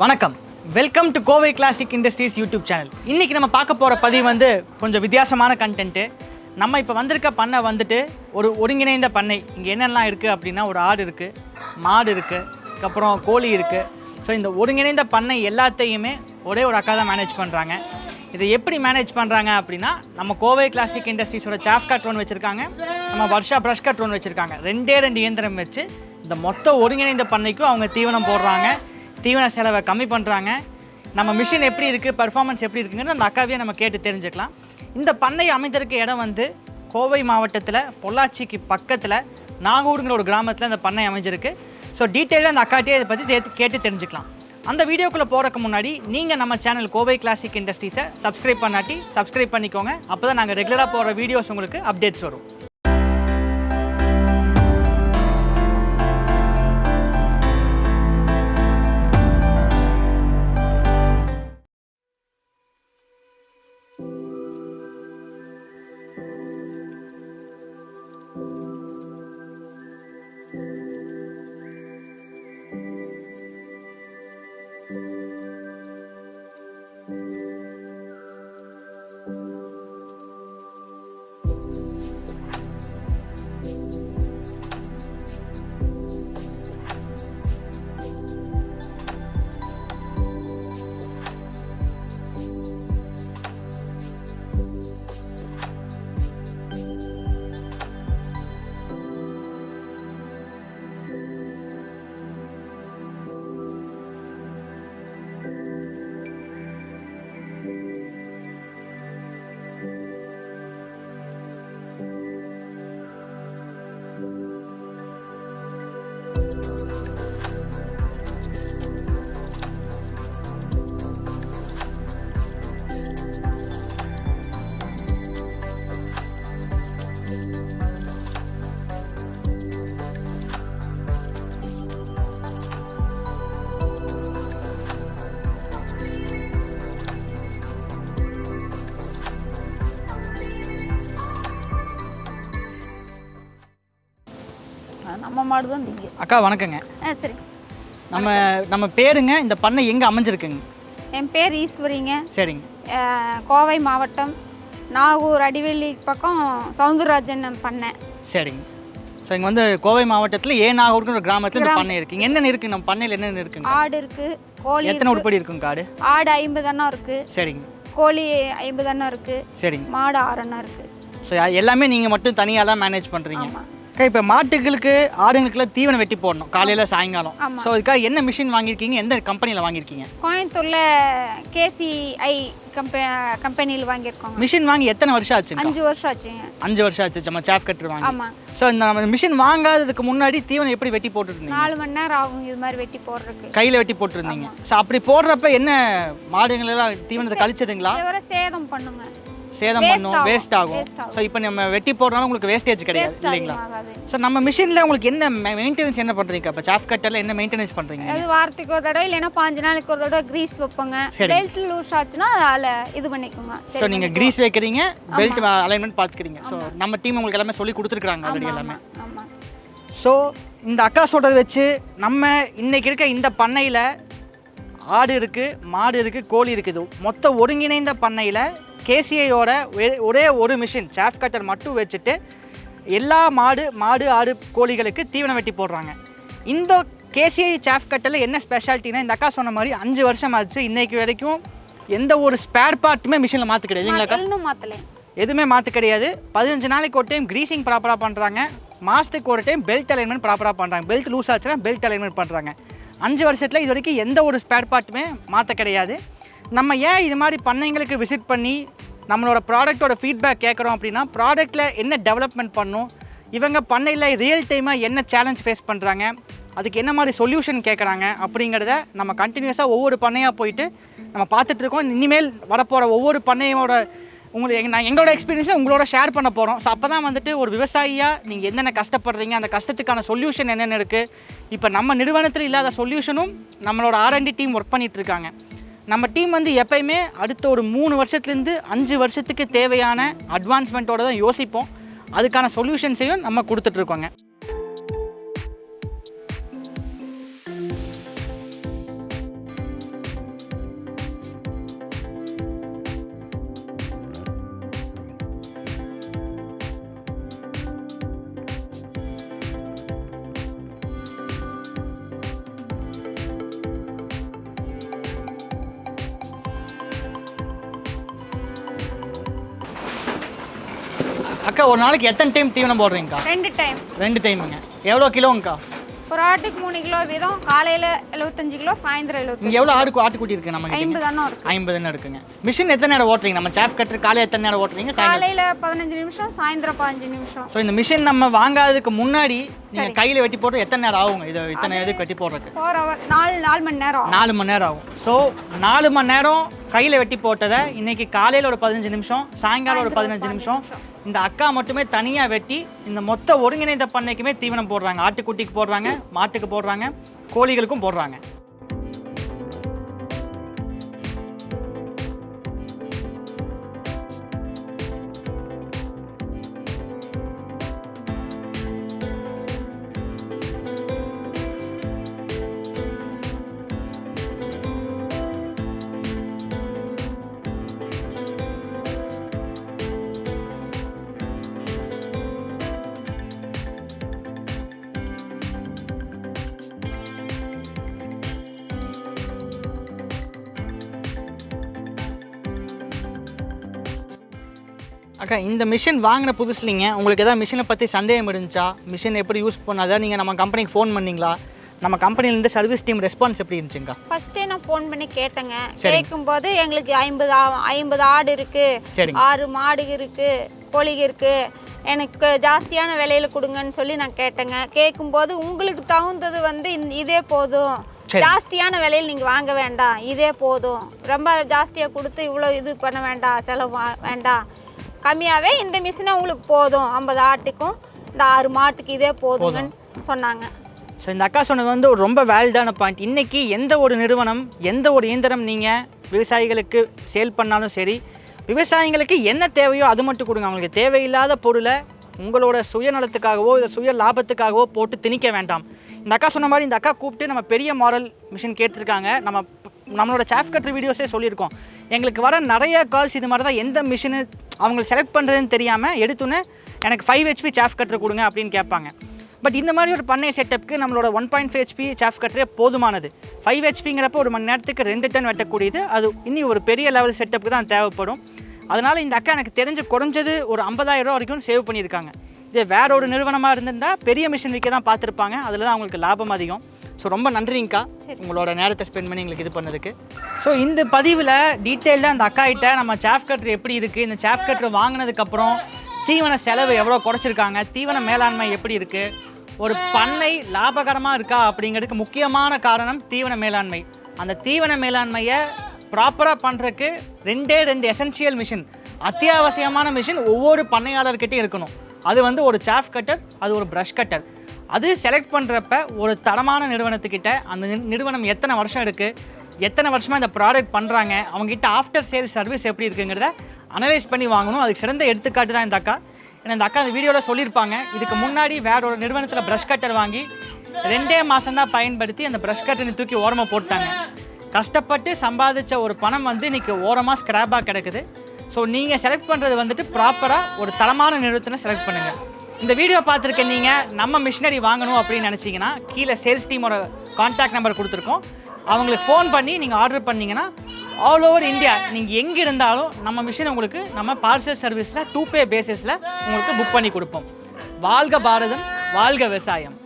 வணக்கம், welcome to Kovai classic industries YouTube channel. இன்றைக்கி நம்ம பார்க்க போகிற பதிவு வந்து கொஞ்சம் வித்தியாசமான கண்டென்ட்டு. நம்ம இப்போ வந்திருக்க பண்ணை வந்துட்டு ஒரு ஒருங்கிணைந்த பண்ணை. இங்கே என்னெல்லாம் இருக்குது அப்படின்னா, ஒரு ஆடு இருக்குது, மாடு இருக்குது, அதுக்கப்புறம் கோழி இருக்குது. ஸோ இந்த ஒருங்கிணைந்த பண்ணை எல்லாத்தையுமே ஒரே ஒரு அக்கா தான் மேனேஜ் பண்ணுறாங்க. இதை எப்படி மேனேஜ் பண்ணுறாங்க அப்படின்னா, நம்ம கோவை கிளாசிக் இண்டஸ்ட்ரீஸோட சாஃப் கட்டர் ஒன்று வச்சுருக்காங்க, நம்ம வர்ஷா ப்ரஷ் கட்டர் ஒன்று வச்சுருக்காங்க. ரெண்டு இயந்திரம் வச்சு இந்த மொத்த ஒருங்கிணைந்த பண்ணைக்கும் அவங்க தீவனம் போடுறாங்க, தீவன செலவை கம்மி பண்ணுறாங்க. நம்ம மிஷின் எப்படி இருக்குது, பர்ஃபார்மன்ஸ் எப்படி இருக்குங்கிறது அந்த அக்காவையே நம்ம கேட்டு தெரிஞ்சுக்கலாம். இந்த பண்ணை அமைந்திருக்க இடம் வந்து கோவை மாவட்டத்தில் பொள்ளாச்சிக்கு பக்கத்தில் நாகூருங்கிற ஒரு கிராமத்தில் இந்த பண்ணை அமைஞ்சிருக்கு. ஸோ டீட்டெயிலாக அந்த அக்காட்டியே இதை பற்றி கேட்டு தெரிஞ்சுக்கலாம். அந்த வீடியோக்குள்ளே போகிறதுக்கு முன்னாடி நீங்கள் நம்ம சேனல் கோவை கிளாசிக் இண்டஸ்ட்ரீஸை சப்ஸ்கிரைப் பண்ணாட்டி சப்ஸ்கிரைப் பண்ணிக்கோங்க. அப்போ தான் நாங்கள் ரெகுலராக போகிற வீடியோஸ் உங்களுக்கு அப்டேட்ஸ் வரும். நம்ம மாடு தான் திங்க. அக்கா வணக்கங்க. சரி, நம்ம பேருங்க, இந்த பண்ணை எங்கே அமைஞ்சிருக்குங்க? என் பேர் ஈஸ்வரிங்க. சரிங்க. கோவை மாவட்டம் நாகூர் அடிவெள்ளி பக்கம் சவுந்தரராஜன் பண்ணை. சரிங்க. ஸோ இங்கே வந்து கோவை மாவட்டத்தில் நாகூர்னு ஒரு கிராமத்தில் இந்த பண்ணை இருக்குங்க. என்னென்ன இருக்குது நம்ம பண்ணையில்? என்னென்ன இருக்குங்க? ஆடு இருக்குது, கோழி. எத்தனை உருப்படி இருக்குங்க ஆடு? ஆடு 50 எண்ணம் இருக்குது. சரிங்க. கோழி 50 எண்ணம் இருக்குது. சரிங்க. மாடு 6 எண்ணம் இருக்குது. ஸோ எல்லாமே நீங்கள் மட்டும் தனியாக தான் மேனேஜ் பண்ணுறீங்க? ஆமாம். இப்போ மாட்டுகளுக்கு ஆடுங்களுக்குலாம் தீவனம் வெட்டி போடணும் காலையில் சாயங்காலம். ஆமாம். ஸோ இதுக்காக என்ன மிஷின் வாங்கியிருக்கீங்க? எந்த கம்பெனியில் வாங்கியிருக்கீங்க? கோயம்புத்தூரில் KCI கம்பெனியில் வாங்கியிருக்கோங்க. மிஷின் வாங்கி எத்தனை வருஷம் ஆச்சுங்க? 5 வருஷம் ஆச்சுங்க. 5 வருஷம் ஆச்சு நம்ம சாஃப் கட்டர் வாங்கி. ஆமாம். ஸோ இந்த மிஷின் வாங்காததுக்கு முன்னாடி தீவனம் எப்படி வெட்டி போட்டுருந்தீங்க? 4 மணி நேரம் ஆகும் இது மாதிரி வெட்டி போடுறதுக்கு. கையில் வெட்டி போட்டுருந்தீங்க. ஸோ அப்படி போடுறப்ப என்ன மாடுங்களெல்லாம் தீவனத்தை கழிச்சதுங்களா? சேதம் பண்ணுங்க, சேதம் பண்ணும், வேஸ்ட் ஆகும். ஸோ இப்போ நம்ம வெட்டி போடுறதுனால உங்களுக்கு வேஸ்டேஜ் கிடையாது இல்லைங்களா? ஸோ நம்ம மிஷினில் உங்களுக்கு என்ன மெயின்டெனன்ஸ் என்ன பண்ணுறீங்க? இப்போ சாஃப் கட்டரில் என்ன மெயின்டெனன்ஸ் பண்ணுறீங்க? அது வாரத்துக்கு ஒரு தடவை இல்லைன்னா 5 நாளைக்கு ஒரு தடவை கிரீஸ் வைப்போங்க. பெல்ட் லூஸ் ஆச்சுன்னா அதில் இது பண்ணிக்கோங்க. ஸோ நீங்கள் கிரீஸ் வைக்கிறீங்க, பெல்ட் அலைன்மெண்ட் பார்த்துக்கிறீங்க. ஸோ நம்ம டீம் உங்களுக்கு எல்லாமே சொல்லி கொடுத்துருக்குறாங்க ஆல்ரெடி எல்லாமே. ஆமாம். ஸோ இந்த அக்கா சொல்கிறத வச்சு நம்ம இன்றைக்கி இருக்க இந்த பண்ணையில் ஆடு இருக்குது, மாடு இருக்குது, கோழி இருக்குது. மொத்த ஒருங்கிணைந்த பண்ணையில் KCIயோட ஒரே ஒரு மிஷின் சாஃப் கட்டர் மட்டும் வச்சுட்டு எல்லா மாடு ஆடு கோழிகளுக்கு தீவனம் வெட்டி போடுறாங்க. இந்த KCI சாஃப் கட்டரில் என்ன ஸ்பெஷாலிட்டினா, இந்த அக்கா சொன்ன மாதிரி 5 வருஷம் ஆச்சு, இன்றைக்கு வரைக்கும் எந்த ஒரு ஸ்பேர் பார்ட்டுமே மிஷினில் மாற்ற கிடையாது இல்லைங்களாக்கா? இன்னும் மாற்றலை, எதுவுமே மாற்ற கிடையாது. 15 நாளைக்கு ஒரு டைம் கிரீசிங் ப்ராப்பராக பண்ணுறாங்க, மாதத்துக்கு ஒரு டைம் பெல்ட் அலைன்மெண்ட் ப்ராப்பராக பண்ணுறாங்க. பெல்ட் லூஸ் ஆச்சுன்னா பெல்ட் அலைன்மெண்ட் பண்ணுறாங்க. 5 வருஷத்தில் இது வரைக்கும் எந்த ஒரு ஸ்பேர் பார்ட்டுமே மாற்ற கிடையாது. நம்ம ஏன் இது மாதிரி பண்ணைங்களுக்கு விசிட் பண்ணி நம்மளோட ப்ராடக்ட்டோட ஃபீட்பேக் கேட்குறோம் அப்படின்னா, ப்ராடக்ட்டில் என்ன டெவலப்மெண்ட் பண்ணணும், இவங்க பண்ணையில் ரியல் டைமாக என்ன சேலஞ்ச் ஃபேஸ் பண்ணுறாங்க, அதுக்கு என்ன மாதிரி சொல்யூஷன் கேட்குறாங்க அப்படிங்கிறத நம்ம கண்டினியூஸாக ஒவ்வொரு பண்ணையாக போயிட்டு நம்ம பார்த்துட்ருக்கோம். இனிமேல் வரப்போகிற ஒவ்வொரு பண்ணையோட எங்களோட எக்ஸ்பீரியன்ஸை உங்களோட ஷேர் பண்ண போகிறோம். ஸோ அப்போ தான் வந்துட்டு ஒரு விவசாயியாக நீங்கள் என்னென்ன கஷ்டப்படுறீங்க, அந்த கஷ்டத்துக்கான சொல்யூஷன் என்னென்ன இருக்குது. இப்போ நம்ம நிறுவனத்தில் இல்லாத சொல்யூஷனும் நம்மளோட R&D டீம் ஒர்க் பண்ணிகிட்ருக்காங்க. நம்ம டீம் வந்து எப்பயுமே அடுத்த ஒரு 3 வருஷத்துலேருந்து 5 வருஷத்துக்கு தேவையான அட்வான்ஸ்மெண்ட்டோடு தான் யோசிப்போம். அதுக்கான சொல்யூஷன்ஸையும் நம்ம கொடுத்துட்ருக்கோங்க. அக்கா ஒரு நாளைக்கு எத்தனை டைம் தீவனம் போடுறீங்கக்கா? 2 டைம். 2 டைமுங்க. எவ்வளோ கிலோங்கக்கா? ஒரு ஆட்டுக்கு 3 கிலோ வீதம். காலையில் 75 கிலோ, சாயந்தரம் 75. இங்கே எவ்வளோ ஆட்டுக்குட்டி இருக்குது நம்ம? 50 தானே இருக்குது. 50 தானே இருக்குங்க. மிஷின் எத்தனை நேரம் ஓட்டுறீங்க? நம்ம சாஃப் கட்டர் காலையில் எத்தனை நேரம் ஓட்டுறீங்க? காலையில் 15 நிமிஷம், சாயந்தரம் 15 நிமிஷம். ஸோ இந்த மிஷின் நம்ம வாங்காததுக்கு முன்னாடி நீங்கள் கையில் வெட்டி போட்டு எத்தனை நேரம் ஆகுங்க? இது இத்தனை இதுக்கு வெட்டி போடுறதுக்கு 4 hour, 4 மணி நேரம். 4 மணி நேரம் ஆகும். ஸோ 4 மணி நேரம் கையில் வெட்டி போட்டதை இன்னைக்கு காலையில் ஒரு 15 நிமிஷம், சாயங்காலம் ஒரு 15 நிமிஷம் இந்த அக்கா மட்டுமே தனியாக வெட்டி இந்த மொத்த ஒருங்கிணைந்த பண்ணைக்குமே தீவனம் போடுறாங்க. ஆட்டுக்குட்டிக்கு போடுறாங்க, மாட்டுக்கு போடுறாங்க, கோழிகளுக்கும் போடுறாங்க. அக்கா இந்த மிஷின் வாங்கின புதுசுலிங்க உங்களுக்கு எதாவது மிஷினை பற்றி சந்தேகம் இருந்துச்சா? மிஷின் எப்படி யூஸ் பண்ணாதா? நீங்கள் நம்ம கம்பெனிக்கு ஃபோன் பண்ணிங்களா? நம்ம கம்பெனிலேருந்து சர்வீஸ் டீம் ரெஸ்பான்ஸ் எப்படி இருந்துச்சுங்க? ஃபஸ்ட்டே நான் ஃபோன் பண்ணி கேட்டேங்க. கேட்கும்போது எங்களுக்கு 50 ஆடு இருக்குது, 6 மாடு இருக்குது, கோழிகள் இருக்குது, எனக்கு ஜாஸ்தியான விலையில் கொடுங்கன்னு சொல்லி நான் கேட்டேங்க. கேட்கும்போது உங்களுக்கு தகுந்தது வந்து இதே போதும், ஜாஸ்தியான விலையில் நீங்கள் வாங்க வேண்டாம், இதே போதும், ரொம்ப ஜாஸ்தியாக கொடுத்து இவ்வளோ இது பண்ண வேண்டாம், செலவு வேண்டாம், கம்மியாகவே இந்த மிஷினை உங்களுக்கு போதும், 50 ஆட்டுக்கும் இந்த 6 மாட்டுக்கு இதே போதுங்கன்னு சொன்னாங்க. ஸோ இந்த அக்கா சொன்னது வந்து ஒரு ரொம்ப வேலிடான பாயிண்ட். இன்றைக்கி எந்த ஒரு நிறுவனம், எந்த ஒரு இயந்திரம் நீங்கள் விவசாயிகளுக்கு சேல் பண்ணாலும் சரி, விவசாயிகளுக்கு என்ன தேவையோ அது மட்டும் கொடுங்க. அவங்களுக்கு தேவையில்லாத பொருளை உங்களோட சுயநலத்துக்காகவோ இல்லை சுய லாபத்துக்காகவோ போட்டு திணிக்க வேண்டாம். இந்த அக்கா சொன்ன மாதிரி இந்த அக்கா கூப்பிட்டு நம்ம பெரிய மாடல் மிஷின் கேட்டிருக்காங்க. நம்மளோட சாஃப் கட்டர் வீடியோஸே சொல்லியிருக்கோம். எங்களுக்கு வர நிறைய கால்ஸ் இது மாதிரி தான், எந்த மிஷினு அவங்களுக்கு செலக்ட் பண்ணுறதுன்னு தெரியாமல் எடுத்துன்னு எனக்கு 5 HP சாஃப் கட்டர் கொடுங்க அப்படின்னு கேட்பாங்க. பட் இந்த மாதிரி ஒரு பண்ணை செட்டப்புக்கு நம்மளோட 1.5 HP சாஃப் கட்டரே போதுமானது. 5 HPங்கிறப்போ ஒரு மணி நேரத்துக்கு 2 டன் வெட்டக்கூடியது. அது இனி ஒரு பெரிய லெவல் செட்டப்புக்கு தான் தேவைப்படும். அதனால் இந்த அக்கா எனக்கு தெரிஞ்சு குறைஞ்சது ஒரு 50,000 ரூபா வரைக்கும் சேவ் பண்ணியிருக்காங்க. இதே வேற ஒரு நிறுவனமாக இருந்திருந்தால் பெரிய மிஷின் விற்க தான் பார்த்துருப்பாங்க. அதில் தான் அவங்களுக்கு லாபம் அதிகம். ஸோ ரொம்ப நன்றிங்கக்கா உங்களோட நேரத்தை ஸ்பெண்ட் பண்ணி எங்களுக்கு இது பண்ணதுக்கு. ஸோ இந்த பதிவில் டீட்டெயில்டாக அந்த அக்காகிட்ட நம்ம சாஃப் கட்டர் எப்படி இருக்குது, இந்த சாஃப் கட்டர் வாங்கினதுக்கப்புறம் தீவன செலவு எவ்வளோ குறைச்சிருக்காங்க, தீவன மேலாண்மை எப்படி இருக்குது, ஒரு பண்ணை லாபகரமாக இருக்கா அப்படிங்கிறதுக்கு முக்கியமான காரணம் தீவன மேலாண்மை. அந்த தீவன மேலாண்மையை ப்ராப்பராக பண்ணுறதுக்கு 2 எசென்சியல் மிஷின், அத்தியாவசியமான மிஷின் ஒவ்வொரு பண்ணையாளர்கிட்டையும் இருக்கணும். அது வந்து ஒரு சாஃப் கட்டர், அது ஒரு ப்ரஷ் கட்டர். அது செலக்ட் பண்ணுறப்ப ஒரு தரமான நிறுவனத்துக்கிட்ட அந்த நிறுவனம் எத்தனை வருஷம் இருக்குது, எத்தனை வருஷமாக இந்த ப்ராடக்ட் பண்ணுறாங்க, அவங்ககிட்ட ஆஃப்டர் சேல் சர்வீஸ் எப்படி இருக்குங்கிறத அனலைஸ் பண்ணி வாங்கணும். அதுக்கு சிறந்த எடுத்துக்காட்டு தான் இந்த அக்கா. ஏன்னா இந்த அக்கா அந்த வீடியோவில் சொல்லியிருப்பாங்க, இதுக்கு முன்னாடி வேற ஒரு நிறுவனத்தில் ப்ரஷ் கட்டர் வாங்கி 2 மாதம் தான் பயன்படுத்தி அந்த ப்ரஷ் கட்டரை தூக்கி ஓரமாக போட்டாங்க. கஷ்டப்பட்டு சம்பாதிச்ச ஒரு பணம் வந்து இன்றைக்கி ஓரமாக ஸ்க்ராப்பாக கிடக்குது. ஸோ நீங்கள் செலக்ட் பண்ணுறது வந்துட்டு ப்ராப்பராக ஒரு தரமான நிறுவனத்தை செலக்ட் பண்ணுங்கள். இந்த வீடியோ பார்த்துருக்க நீங்கள் நம்ம மிஷினரி வாங்கணும் அப்படின்னு நினச்சிங்கன்னா கீழே சேல்ஸ் டீமோட கான்டாக்ட் நம்பர் கொடுத்துருக்கோம். அவங்களுக்கு ஃபோன் பண்ணி நீங்கள் ஆர்டர் பண்ணிங்கன்னா ஆல் ஓவர் இந்தியா நீங்கள் எங்கே இருந்தாலும் நம்ம மிஷின் உங்களுக்கு நம்ம பார்சல் சர்வீஸில் 2 பே பேசிஸில் உங்களுக்கு புக் பண்ணி கொடுப்போம். வாழ்க பாரதம், வாழ்க விவசாயம்.